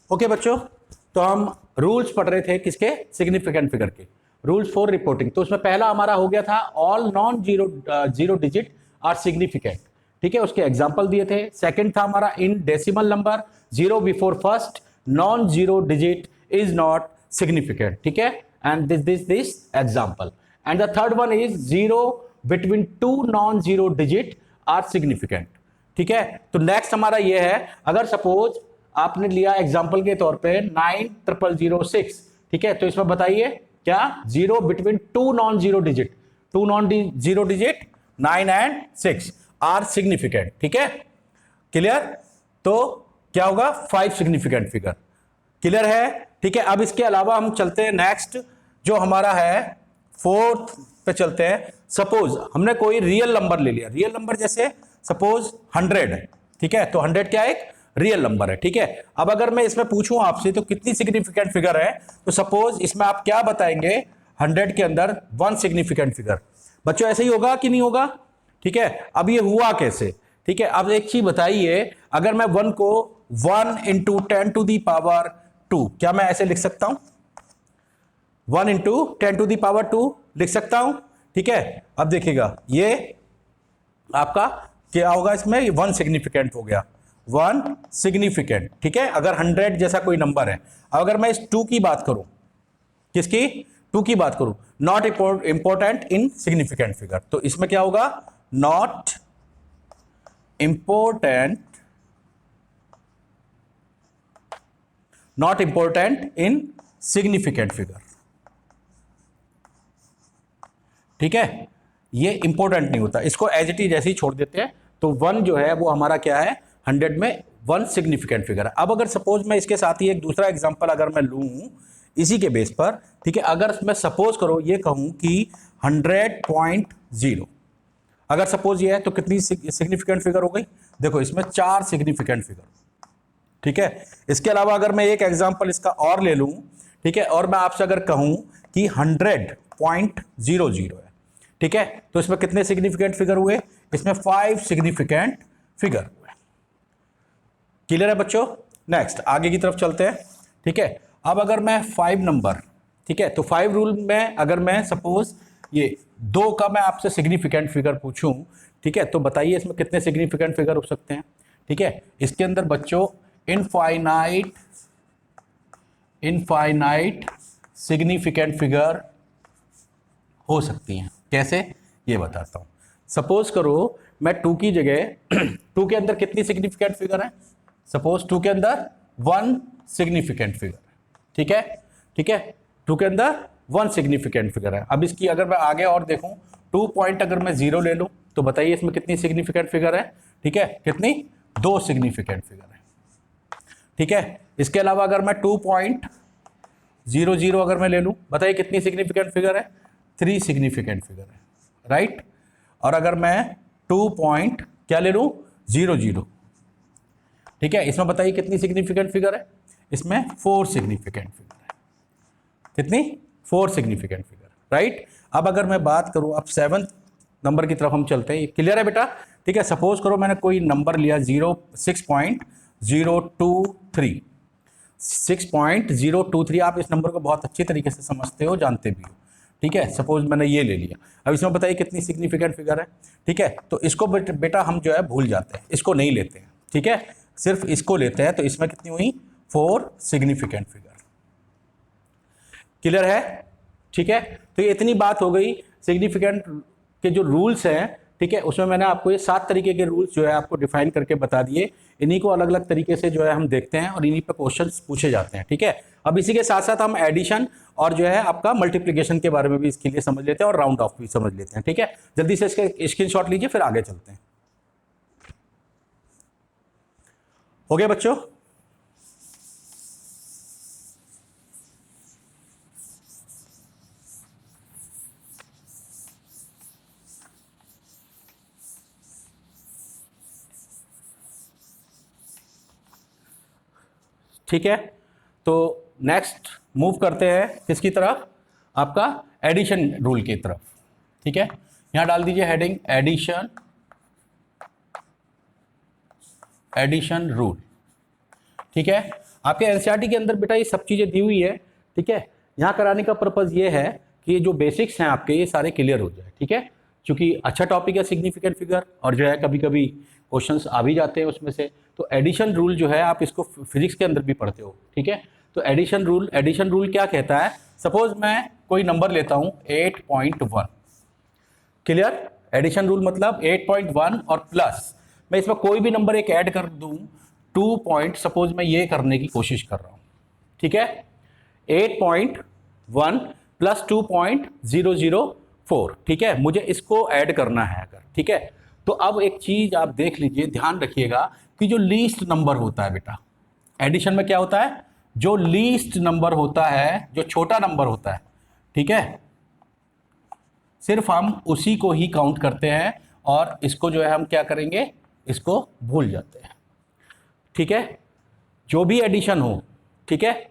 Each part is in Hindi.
ओके बच्चों, तो हम रूल्स पढ़ रहे थे किसके, सिग्निफिकेंट फिगर के, रूल्स फॉर रिपोर्टिंग। तो उसमें पहला हमारा हो गया था all non zero digit are significant, ठीक है, उसके एग्जांपल दिए थे। सेकंड था हमारा in decimal number zero before first non zero digit is not significant, ठीक है, and this example. And the third one is zero between two non zero digit are significant, ठीक है। तो नेक्स्ट हमारा ये है, अगर सपोज आपने लिया एग्जांपल के तौर पे 90006, ठीक है, तो इसमें बताइए क्या zero between two non zero digit, two non zero digit 9 and 6 are significant, ठीक है, क्लियर। तो क्या होगा, 5 सिग्निफिकेंट फिगर, क्लियर है, ठीक है। अब इसके अलावा हम चलते हैं नेक्स्ट, जो हमारा है फोर्थ पे चलते हैं। सपोज हमने कोई रियल नंबर ले लिया, रियल नंबर जैसे सपोज 100 है, ठीक है, तो 100 क्या एक रियल नंबर है, ठीक है। अब अगर मैं इसमें पूछूं आपसे तो कितनी सिग्निफिकेंट फिगर है, तो सपोज इसमें आप क्या बताएंगे, 100 के अंदर 1 सिग्निफिकेंट फिगर। बच्चों ऐसे ही होगा कि नहीं होगा, ठीक है। अब ये हुआ कैसे, ठीक है। अब एक चीज बताइए, अगर मैं 1 को 1 इंटू 10 टू दी पावर 2, क्या मैं ऐसे लिख सकता हूं, 1 इंटू 10 टू दी पावर 2 लिख सकता हूं, ठीक है। अब देखिएगा ये आपका क्या होगा, इसमें 1 सिग्निफिकेंट हो गया, 1 सिग्निफिकेंट, ठीक है, अगर 100 जैसा कोई नंबर है। अब अगर मैं इस 2 की बात करूं, किसकी, 2 की बात करूं, not important in significant figure, तो इसमें क्या होगा, not important, not important in significant figure, ठीक है, ये इंपॉर्टेंट नहीं होता, इसको एज इट इज जैसे ही छोड़ देते हैं। तो 1 जो है वो हमारा क्या है, 100 में 1 सिग्निफिकेंट फिगर है। अब अगर सपोज मैं इसके साथ ही एक दूसरा एग्जांपल अगर मैं लूं इसी के बेस पर, ठीक है, अगर मैं सपोज करो ये कहूं कि 100.0, अगर सपोज ये है तो कितनी सिग्निफिकेंट फिगर हो गई, देखो इसमें 4 सिग्निफिकेंट फिगर, ठीक है। इसके अलावा अगर मैं एक एग्जांपल इसका और ले लूं, ठीक है, और मैं आपसे अगर कहूं कि 100.00 है, ठीक है, तो इसमें कितने सिग्निफिकेंट फिगर हुए, इसमें 5 सिग्निफिकेंट फिगर हुए, क्लियर है बच्चों। नेक्स्ट आगे की तरफ चलते हैं, ठीक है। अब अगर मैं 5 नंबर, ठीक है, तो 5 रूल में अगर मैं सपोज ये 2 का मैं आपसे सिग्निफिकेंट फिगर पूछूं, ठीक है, तो बताइए इसमें कितने सिग्निफिकेंट फिगर हो सकते हैं, ठीक है। इसके अंदर बच्चों इनफाइनाइट सिग्निफिकेंट फिगर हो सकती हैं, कैसे ये बताता हूं। सपोज करो मैं 2 की जगह 2 के अंदर कितनी सिग्निफिकेंट फिगर है, सपोज 2 के अंदर 1 सिग्निफिकेंट फिगर, ठीक है, ठीक है, 2 के अंदर 1 सिग्निफिकेंट फिगर है। अब इसकी अगर मैं आगे और देखूं, 2 पॉइंट अगर मैं 0 ले लूं तो बताइए इसमें कितनी सिग्निफिकेंट फिगर है, ठीक है, कितनी, 2 सिग्निफिकेंट फिगर है, ठीक है। इसके अलावा अगर मैं 2.00 अगर मैं ले लूं, बताइए कितनी सिग्निफिकेंट फिगर है, 3 सिग्निफिकेंट फिगर है, राइट। और अगर मैं 2 पॉइंट क्या ले लूं, 00, ठीक है, इसमें बताइए कितनी सिग्निफिकेंट फिगर है, इसमें 4 सिग्निफिकेंट फिगर है, कितनी, 4 सिग्निफिकेंट फिगर, राइट। अब अगर मैं बात करूं, अब 7th नंबर की तरफ हम चलते हैं, क्लियर है बेटा, ठीक है। सपोज करो मैंने कोई नंबर लिया 6.023, 6.023, आप इस नंबर को बहुत अच्छी तरीके से समझते हो, जानते भी हो, ठीक है। सपोज मैंने ये ले लिया, अब इसमें बताइए कितनी सिग्निफिकेंट फिगर है, ठीक है। तो इसको बेटा हम जो है भूल जाते हैं, इसको नहीं लेते हैं, ठीक है, सिर्फ इसको लेते हैं। तो इसमें कितनी हुई, 4 सिग्निफिकेंट फिगर, क्लियर है, ठीक है। तो ये इतनी बात हो गई सिग्निफिकेंट के जो रूल्स हैं, ठीक है, उसमें मैंने आपको ये 7 तरीके के रूल्स जो है आपको डिफाइन करके बता दिए। इन्हीं को अलग अलग तरीके से जो है हम देखते हैं और इन्हीं पे क्वेश्चंस पूछे जाते हैं, ठीक है। अब इसी के साथ साथ हम एडिशन और जो है आपका मल्टीप्लिकेशन के बारे में भी इसके लिए समझ लेते हैं और राउंड ऑफ भी समझ लेते हैं, ठीक है। जल्दी से इसके स्क्रीनशॉट लीजिए, फिर आगे चलते हैं। हो गया बच्चों, ठीक है। तो नेक्स्ट मूव करते हैं किसकी तरफ, आपका एडिशन रूल की तरफ, ठीक है। यहां डाल दीजिए हेडिंग एडिशन रूल, ठीक है। आपके एनसीईआरटी के अंदर बेटा ये सब चीज़ें दी हुई है, ठीक है। यहाँ कराने का पर्पज़ ये है कि ये जो बेसिक्स हैं आपके ये सारे क्लियर हो जाए, ठीक है। क्योंकि अच्छा टॉपिक है सिग्निफिकेंट फिगर, और जो है कभी कभी क्वेश्चंस आ भी जाते हैं उसमें से। तो एडिशन रूल जो है आप इसको फिजिक्स के अंदर भी पढ़ते हो, ठीक है। तो एडिशन रूल क्या कहता है, सपोज मैं कोई नंबर लेता हूँ 8.1, क्लियर। एडिशन रूल मतलब 8.1 और प्लस मैं इसमें कोई भी नंबर एक ऐड कर दूं 2 पॉइंट, सपोज मैं ये करने की कोशिश कर रहा हूं, ठीक है। 8.1 प्लस 2.004, ठीक है, मुझे इसको ऐड करना है अगर, ठीक है। तो अब एक चीज आप देख लीजिए, ध्यान रखिएगा कि जो लीस्ट नंबर होता है बेटा, एडिशन में क्या होता है, जो लीस्ट नंबर होता है, जो छोटा नंबर होता है, ठीक है, सिर्फ हम उसी को ही काउंट करते हैं और इसको जो है हम क्या करेंगे, इसको भूल जाते हैं, ठीक है। जो भी एडिशन हो, ठीक है,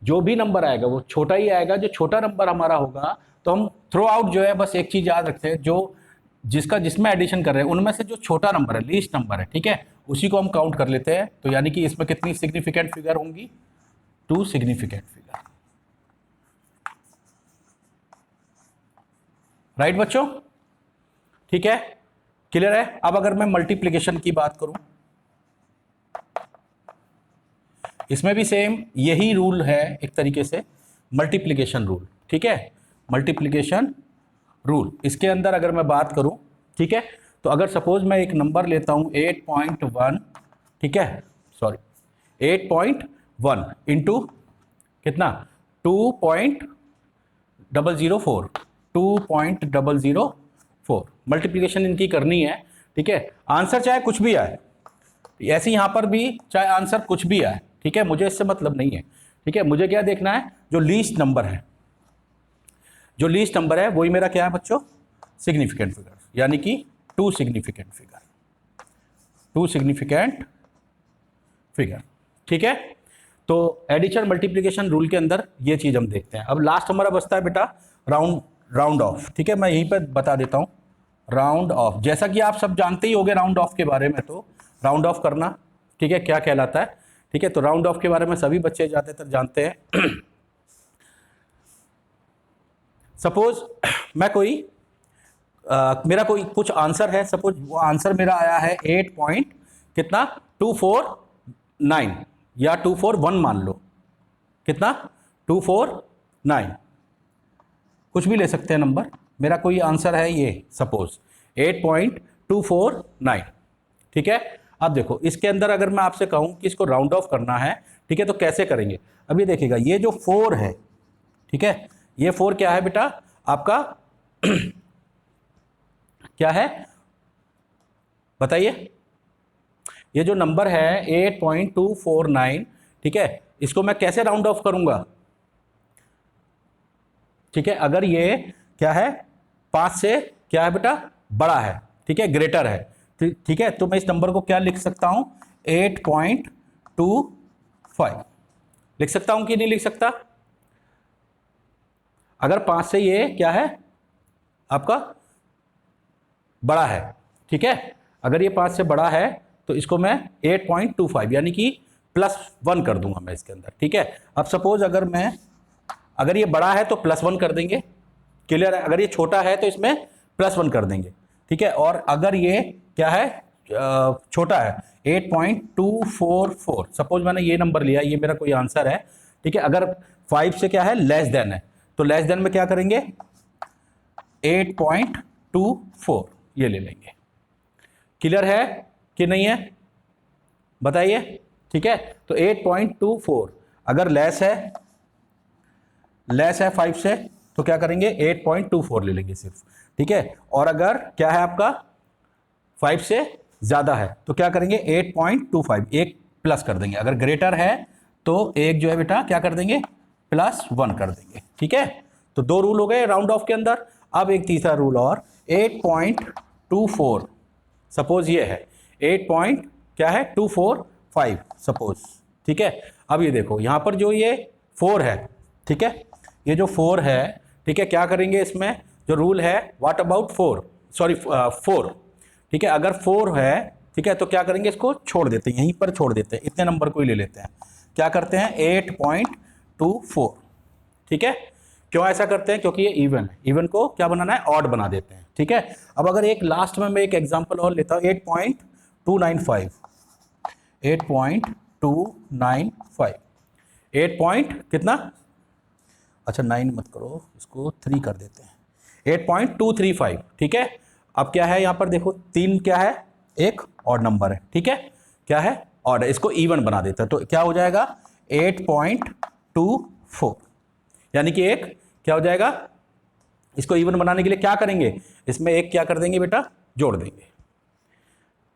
जो भी नंबर आएगा वो छोटा ही आएगा। जो छोटा नंबर हमारा होगा तो हम थ्रू आउट जो है बस एक चीज याद रखते हैं, जो जिसमें एडिशन कर रहे हैं उनमें से जो छोटा नंबर है, लीस्ट नंबर है, ठीक है, उसी को हम काउंट कर लेते हैं। तो यानी कि इसमें कितनी सिग्निफिकेंट फिगर होंगी, 2 सिग्निफिकेंट फिगर, राइट बच्चों, ठीक है, क्लियर है। अब अगर मैं मल्टीप्लिकेशन की बात करूं, इसमें भी सेम यही रूल है एक तरीके से, मल्टीप्लिकेशन रूल, ठीक है। मल्टीप्लिकेशन रूल, इसके अंदर अगर मैं बात करूं, ठीक है, तो अगर सपोज मैं एक नंबर लेता हूं 8.1, ठीक है, सॉरी 8.1 इंटू कितना 2.004 मल्टीप्लिकेशन इनकी करनी है, ठीक है। आंसर चाहे कुछ भी आए, ऐसे यहां पर भी चाहे आंसर कुछ भी आए, ठीक है, मुझे इससे मतलब नहीं है, ठीक है। मुझे क्या देखना है, जो लीस्ट नंबर है, जो लीस्ट नंबर है वही मेरा क्या है बच्चों, सिग्निफिकेंट फिगर, यानी कि 2 सिग्निफिकेंट फिगर, 2 सिग्निफिकेंट फिगर, ठीक है। तो एडिशन मल्टीप्लिकेशन रूल के अंदर ये चीज हम देखते हैं। अब लास्ट हमारा बचता है बेटा राउंड ऑफ, ठीक है, मैं यहीं पर बता देता हूं राउंड ऑफ। जैसा कि आप सब जानते ही होंगे राउंड ऑफ के बारे में, तो राउंड ऑफ करना, ठीक है, क्या कहलाता है, ठीक है। तो राउंड ऑफ के बारे में सभी बच्चे ज़्यादातर जानते हैं। सपोज मैं मेरा कोई कुछ आंसर है, सपोज वो आंसर मेरा आया है 8 पॉइंट कितना 249 या 241 मान लो, कितना 249, कुछ भी ले सकते हैं नंबर। मेरा कोई आंसर है ये सपोज 8.249, ठीक है। अब देखो इसके अंदर अगर मैं आपसे कहूं कि इसको राउंड ऑफ करना है, ठीक है, तो कैसे करेंगे। अब ये देखिएगा, ये जो 4 है, ठीक है, ये 4 क्या है बेटा आपका क्या है बताइए। ये जो नंबर है 8.249, ठीक है, इसको मैं कैसे राउंड ऑफ करूंगा, ठीक है। अगर ये क्या है 5 से क्या है बेटा बड़ा है, ठीक है, ग्रेटर है, ठीक है, तो मैं इस नंबर को क्या लिख सकता हूं 8.25 लिख सकता हूं कि नहीं लिख सकता। अगर 5 से ये क्या है आपका बड़ा है, ठीक है, अगर ये 5 से बड़ा है तो इसको मैं 8.25 यानी कि +1 कर दूंगा मैं इसके अंदर, ठीक है। अब सपोज अगर ये बड़ा है तो +1 कर देंगे, क्लियर है। अगर ये छोटा है तो इसमें +1 कर देंगे, ठीक है। और अगर ये क्या है छोटा है 8.244, सपोज मैंने ये नंबर लिया, ये मेरा कोई आंसर है, ठीक है। अगर 5 से क्या है लेस देन है, तो लेस देन में क्या करेंगे 8.24 ये ले लेंगे। क्लियर है कि नहीं है बताइए, ठीक है। तो 8.24 अगर लेस है 5 से तो क्या करेंगे 8.24 ले लेंगे सिर्फ, ठीक है। और अगर क्या है आपका 5 से ज़्यादा है तो क्या करेंगे 8.25 एक प्लस कर देंगे। अगर ग्रेटर है तो एक जो है बेटा क्या कर देंगे +1 कर देंगे, ठीक है। तो 2 रूल हो गए राउंड ऑफ के अंदर। अब एक तीसरा रूल और 8.24 सपोज ये है 8.245 सपोज, ठीक है। अब ये देखो यहाँ पर जो ये 4 है, ठीक है, ये जो 4 है, ठीक है, क्या करेंगे इसमें जो रूल है व्हाट अबाउट 4, ठीक है। अगर 4 है, ठीक है, तो क्या करेंगे इसको छोड़ देते हैं, यहीं पर छोड़ देते हैं, इतने नंबर को ही ले लेते हैं, क्या करते हैं 8.24, ठीक है। क्यों ऐसा करते हैं? क्योंकि ये इवन है, इवन को क्या बनाना है, ऑड बना देते हैं, ठीक है। अब अगर एक लास्ट में मैं एक एग्जांपल और लेता हूँ 8.295, 8.295, 8 पॉइंट कितना, अच्छा 9 मत करो, इसको 3 कर देते हैं, 8.235, ठीक है। अब क्या है यहाँ पर देखो, 3 क्या है, एक ऑड नंबर है, ठीक है, क्या है, ऑड है, इसको इवन बना देता है, तो क्या हो जाएगा 8.24, यानी कि एक क्या हो जाएगा, इसको इवन बनाने के लिए क्या करेंगे, इसमें एक क्या कर देंगे बेटा, जोड़ देंगे।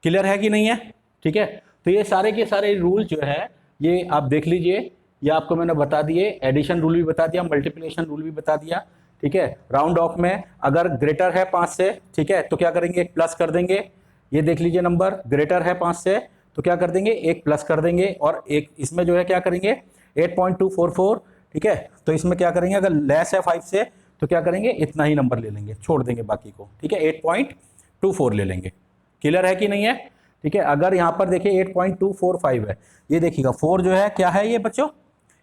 क्लियर है कि नहीं है? ठीक है। तो ये सारे के सारे रूल जो है ये आप देख लीजिए, ये आपको मैंने बता दिए, एडिशन रूल भी बता दिया, मल्टीप्लिकेशन रूल भी बता दिया, ठीक है। राउंड ऑफ में अगर ग्रेटर है 5 से, ठीक है, तो क्या करेंगे, एक प्लस कर देंगे। ये देख लीजिए नंबर ग्रेटर है 5 से तो क्या कर देंगे, एक प्लस कर देंगे, और एक इसमें जो है क्या करेंगे 8.244, ठीक है। तो इसमें क्या करेंगे, अगर लेस है 5 से तो क्या करेंगे, इतना ही नंबर ले लेंगे, छोड़ देंगे बाकी को, ठीक है, 8.24 ले लेंगे। क्लियर है कि नहीं है? ठीक है। अगर यहाँ पर देखिए 8.245 है, ये देखिएगा 4 जो है क्या है ये बच्चों,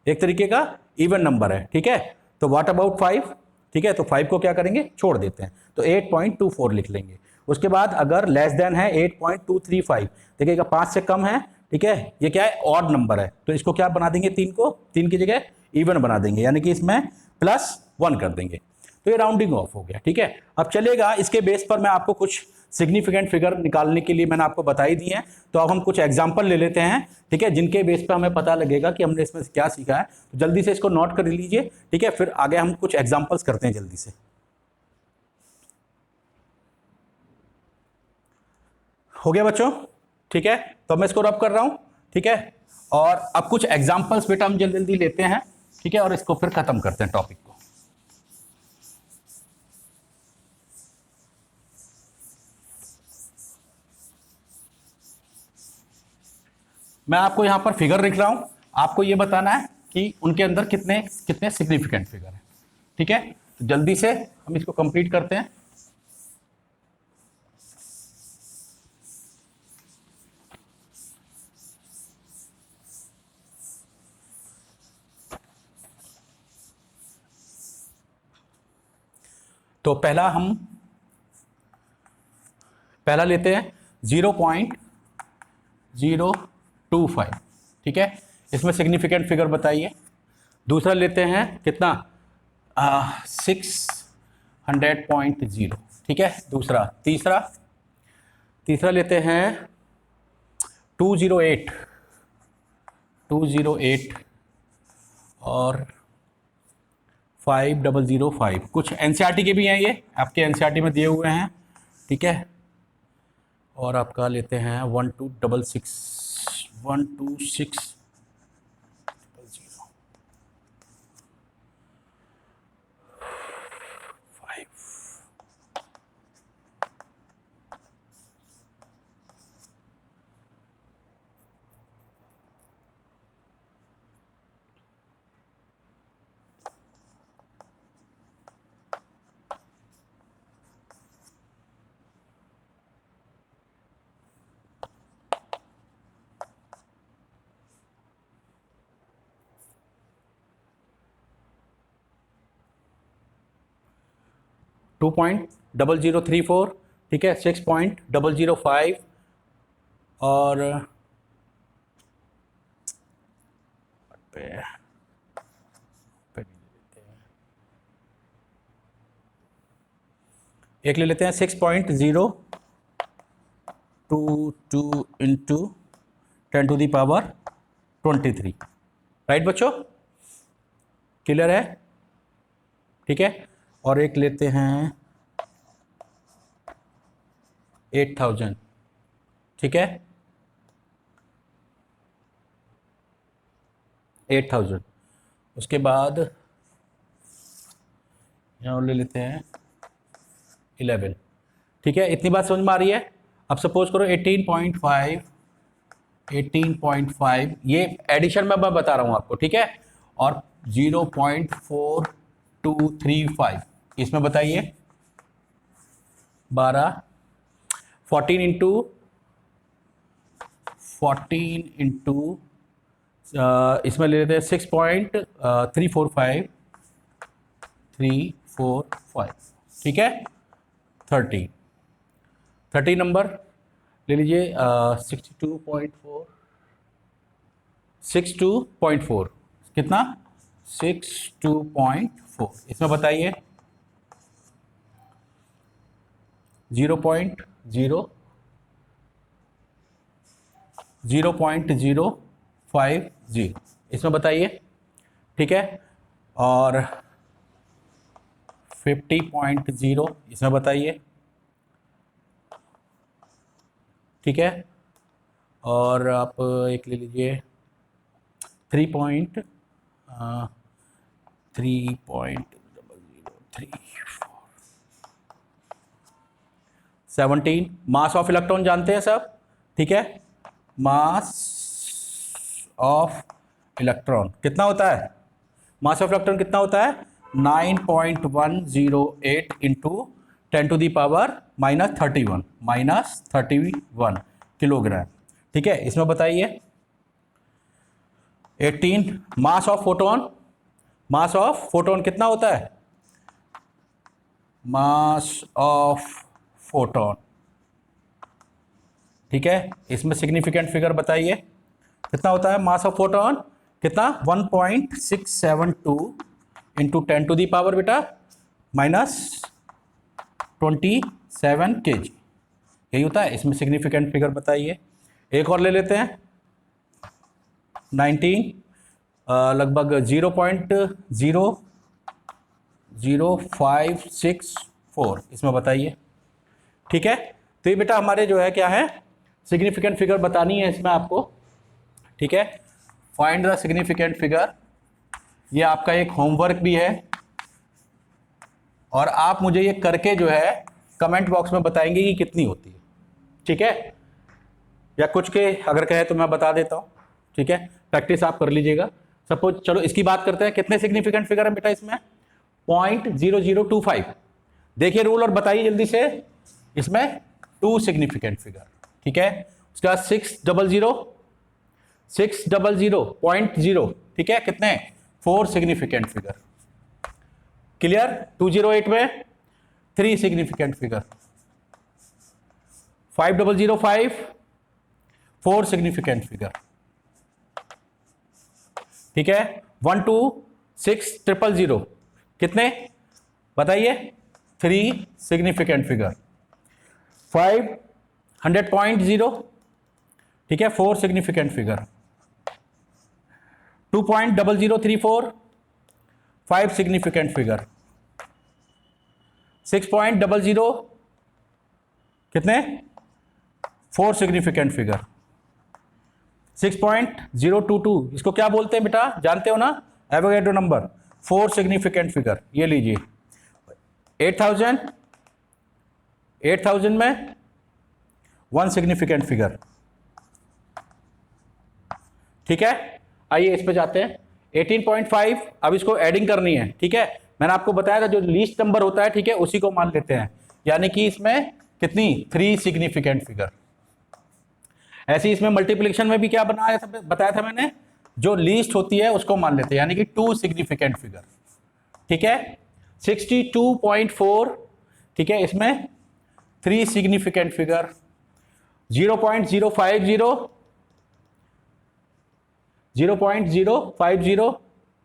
एक तरीके का इवन नंबर है, ठीक है। तो व्हाट अबाउट 5, ठीक है, तो 5 को क्या करेंगे, छोड़ देते हैं, तो 8.24 लिख लेंगे। उसके बाद अगर लेस देन है 8.235, देखिएगा 5 से कम है, ठीक है, ये क्या है, ऑड नंबर है, तो इसको क्या बना देंगे, 3 को 3 की जगह इवन बना देंगे, यानी कि इसमें +1 कर देंगे, तो ये राउंडिंग ऑफ हो गया, ठीक है। अब चलेगा, इसके बेस पर मैं आपको कुछ सिग्निफिकेंट फिगर निकालने के लिए मैंने आपको बताई दी है, तो अब हम कुछ एग्जांपल ले लेते हैं, ठीक है, जिनके बेस पर हमें पता लगेगा कि हमने इसमें क्या सीखा है। तो जल्दी से इसको नोट कर लीजिए, ठीक है, फिर आगे हम कुछ एग्जांपल्स करते हैं जल्दी से। हो गया बच्चों? ठीक है, तो मैं इसको रब कर रहा हूं, ठीक है, और अब कुछ एग्जांपल्स बेटा हम जल्दी जल्दी लेते हैं, ठीक है, और इसको फिर खत्म करते हैं टॉपिक को। मैं आपको यहां पर फिगर लिख रहा हूं, आपको यह बताना है कि उनके अंदर कितने कितने सिग्निफिकेंट फिगर है, ठीक है। तो जल्दी से हम इसको कंप्लीट करते हैं। तो पहला लेते हैं 0.025, ठीक है, इसमें सिग्निफिकेंट फिगर बताइए। दूसरा लेते हैं कितना, 600.0, ठीक है, दूसरा। तीसरा लेते हैं 208 और 5005। कुछ एनसीईआरटी के भी हैं, ये आपके एनसीईआरटी में दिए हुए हैं, ठीक है। और आपका लेते हैं 12600, 2.0034, ठीक है, 6.005 और एक ले लेते हैं 6.022 इंटू 10⁻23, राइट बच्चों? क्लियर है? ठीक है। और एक लेते हैं 8000, ठीक है, 8000। उसके बाद यहाँ ले लेते हैं 11, ठीक है। इतनी बात समझ में आ रही है? अब सपोज करो 18.5, ये एडिशन में मैं बता रहा हूँ आपको, ठीक है, और 0.4235 इसमें बताइए 12, 14 इंटू इसमें ले लेते हैं 6.345 ठीक है। 30 नंबर ले लीजिए। 62.4 कितना 62.4 इसमें बताइए 0.050 इसमें बताइए ठीक है। और 50.0 इसमें बताइए ठीक है। और आप एक ले लीजिए 3.003 17 मास ऑफ इलेक्ट्रॉन जानते हैं सब ठीक है। मास ऑफ इलेक्ट्रॉन कितना होता है? मास ऑफ इलेक्ट्रॉन कितना होता है? 9.108 इंटू 10⁻31 किलोग्राम ठीक है। इसमें बताइए 18 mass of photon. Mass of photon कितना होता है? मास ऑफ फोटोन ठीक है। इसमें सिग्निफिकेंट फिगर बताइए कितना होता है मास ऑफ फोटोन? कितना 1.672 इंटू 10⁻, बेटा -27 kg यही होता है। इसमें सिग्निफिकेंट फिगर बताइए। एक और ले लेते हैं 19 लगभग 0.00564 इसमें बताइए ठीक है। तो ये बेटा हमारे जो है क्या है सिग्निफिकेंट फिगर बतानी है इसमें आपको ठीक है। फाइंड द सिग्निफिकेंट फिगर ये आपका एक होमवर्क भी है और आप मुझे ये करके जो है कमेंट बॉक्स में बताएंगे कि कितनी होती है ठीक है। या कुछ के अगर कहे तो मैं बता देता हूँ ठीक है। प्रैक्टिस आप कर लीजिएगा। सपोज चलो इसकी बात करते हैं कितने सिग्निफिकेंट फिगर है बेटा इसमें 0.0025 देखिए रूल और बताइए जल्दी से। इसमें 2 सिग्निफिकेंट फिगर ठीक है। उसके बाद 600.0 ठीक है। कितने 4 सिग्निफिकेंट फिगर क्लियर। 208 में 3 सिग्निफिकेंट फिगर 5005 4 सिग्निफिकेंट फिगर ठीक है। 12600 कितने बताइए 3 सिग्निफिकेंट फिगर 500.0 ठीक है 4 सिग्निफिकेंट फिगर 2.0034 5 सिग्निफिकेंट फिगर 6.00 कितने 4 सिग्निफिकेंट फिगर 6.022 इसको क्या बोलते हैं बेटा जानते हो ना एवोगैड्रो नंबर 4 सिग्निफिकेंट फिगर ये लीजिए। 8000 में 1 सिग्निफिकेंट फिगर ठीक है। आइए इस पे जाते हैं 18.5 अब इसको एडिंग करनी है ठीक है। मैंने आपको बताया था जो लीस्ट नंबर होता है ठीक है उसी को मान लेते हैं यानी कि इसमें कितनी 3 सिग्निफिकेंट फिगर। ऐसे इसमें मल्टीप्लिकेशन में भी क्या बनाया था बताया था मैंने जो लीस्ट होती है उसको मान लेते हैं यानी कि 2 सिग्निफिकेंट फिगर ठीक है। 62.4 ठीक है इसमें 3 सिग्निफिकेंट फिगर 0.050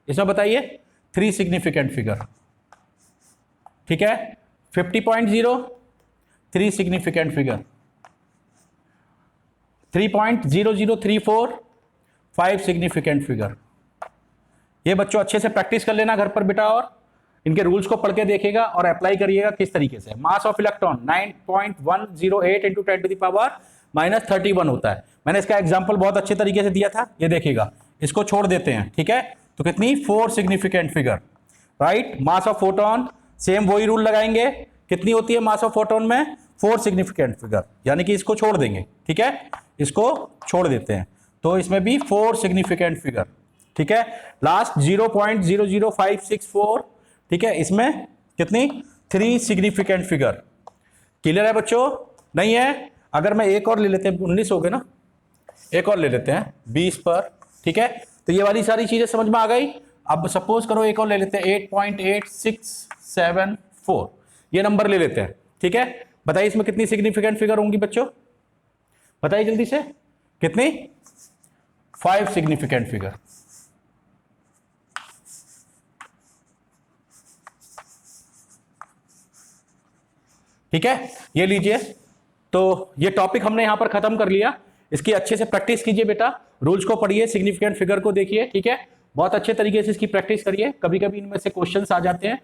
इसमें बताइए 3 सिग्निफिकेंट फिगर ठीक है। 50.0 3 सिग्निफिकेंट फिगर 3.0034 5 सिग्निफिकेंट फिगर। ये बच्चों अच्छे से प्रैक्टिस कर लेना घर पर बेटा और इनके रूल्स को पढ़ के देखिएगा और अप्लाई करिएगा किस तरीके से। मास ऑफ इलेक्ट्रॉन 9.108 इंटू 10⁻31 होता है। मैंने इसका एग्जाम्पल बहुत अच्छे तरीके से दिया था ये देखिएगा। इसको छोड़ देते हैं ठीक है तो कितनी 4 significant figure right. Mass of photon same वही रूल लगाएंगे कितनी होती है मास ऑफ फोटोन में 4 सिग्निफिकेंट फिगर यानी कि इसको छोड़ देंगे ठीक है। इसको छोड़ देते हैं तो इसमें भी 4 सिग्निफिकेंट फिगर ठीक है। लास्ट 0.00564 ठीक है इसमें कितनी 3 सिग्निफिकेंट फिगर। क्लियर है बच्चों नहीं है? अगर मैं एक और ले लेते हैं 19 हो गए ना एक और ले लेते हैं 20 पर ठीक है तो ये वाली सारी चीजें समझ में आ गई। अब सपोज करो एक और ले लेते हैं 8.8674, ये नंबर ले लेते हैं, ठीक है। बताइए इसमें कितनी सिग्निफिकेंट फिगर होंगी बच्चों, बताइए जल्दी से, कितनी? 5 सिग्निफिकेंट फिगर। ठीक है, ये लीजिए। तो ये टॉपिक हमने यहां पर खत्म कर लिया। इसकी अच्छे से प्रैक्टिस कीजिए बेटा, रूल्स को पढ़िए, सिग्निफिकेंट फिगर को देखिए, ठीक है। बहुत अच्छे तरीके से इसकी प्रैक्टिस करिए, कभी कभी इनमें से क्वेश्चंस आ जाते हैं